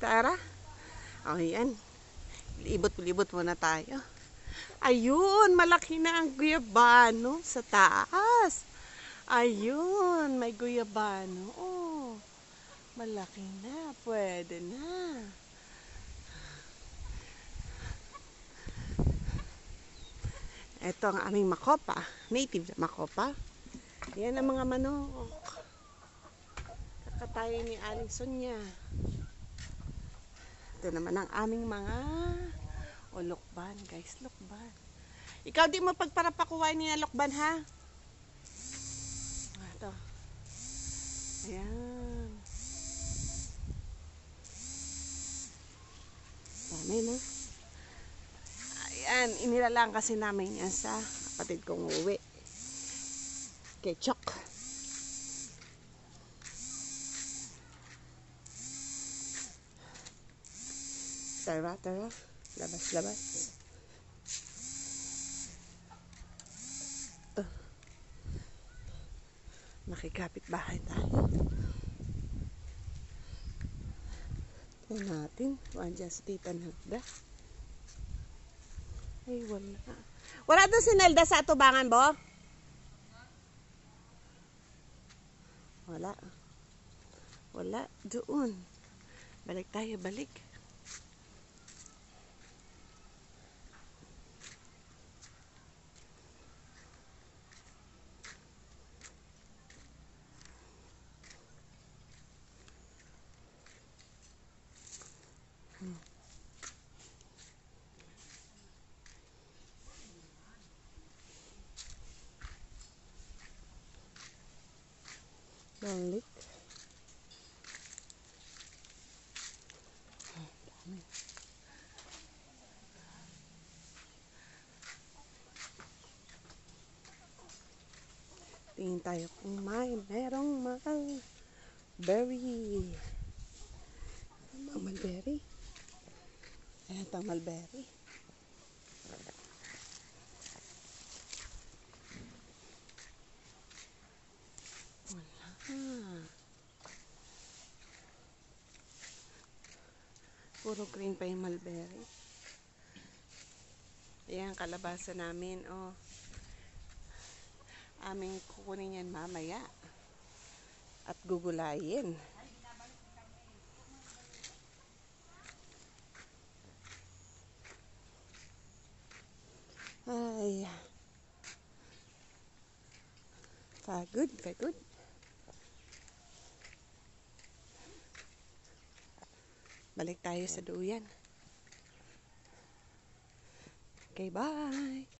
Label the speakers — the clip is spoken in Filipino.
Speaker 1: Tara. O, yan. Libot-libot muna tayo. Ayun, malaki na ang guyabano sa taas. Ayun, may guyabano. Oh, malaki na. Pwede na. Ito ang aming makopa. Native na makopa. Yan ang mga manok. Kakatayo ni Aling Sonia. Ito naman ang aming mga lokban, guys. Lokban. Ikaw di mo pagparapakuwain ni lokban, ha? Ito. Ayan. Dami na. Ayan. Inilalang kasi namin yan sa kapatid kong uwi. Kay Chok. Tara, tara. Labas, labas. Makikapit bahay tayo. Tignan natin. Andiyan si Tita Nelda. Ay, wala. Wala doon si Nelda sa atubangan, bo? Wala. Wala. Doon. Balik tayo, balik. Balik. Tingin tayo kung merong mulberry. Mulberry. Ayan itong mulberry. Wala. Puro green pa yung mulberry. Ayan, kalabasa namin. Oh. Aming kukunin yan mamaya. At gugulayin. Ay. Pagod, pagod. Balik tayo sa duyan. Okay, bye.